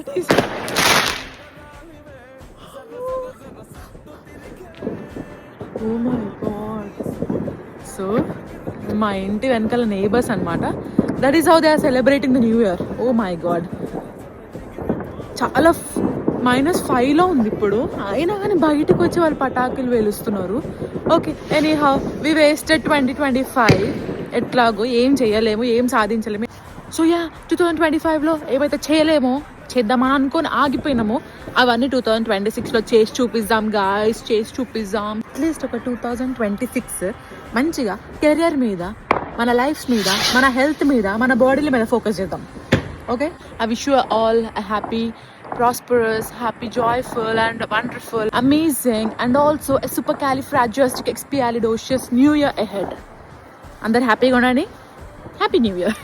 That is. Oh my god. So, మా ఇంటి వెనకాల నేబర్స్ అనమాట. That is how they are celebrating the new year. Oh my God, చాలా -5లో ఉంది ఇప్పుడు, అయినా కానీ బయటకు వచ్చి వాళ్ళు పటాకులు వేలుస్తున్నారు. Okay, anyhow we wasted 2025. ఎట్లాగో ఏం చేయలేము, ఏం సాధించలేము. సో యా, 2025లో ఏవైతే చేయలేమో, చేద్దామని అనుకొని ఆగిపోయినామో అవన్నీ 2026లో చేసి చూపిద్దాం గాయస్, చేసి చూపిద్దాం. అట్లీస్ట్ ఒక 2026 మంచిగా కెరియర్ మీద, మన లైఫ్స్ మీద, మన హెల్త్ మీద, మన బాడీల మీద ఫోకస్ చేద్దాం. Okay, I wish you all a happy, prosperous, happy, joyful and wonderful, amazing and also a supercalifragilisticexpialidocious new year ahead. అందరు హ్యాపీగా ఉండండి. Happy new year.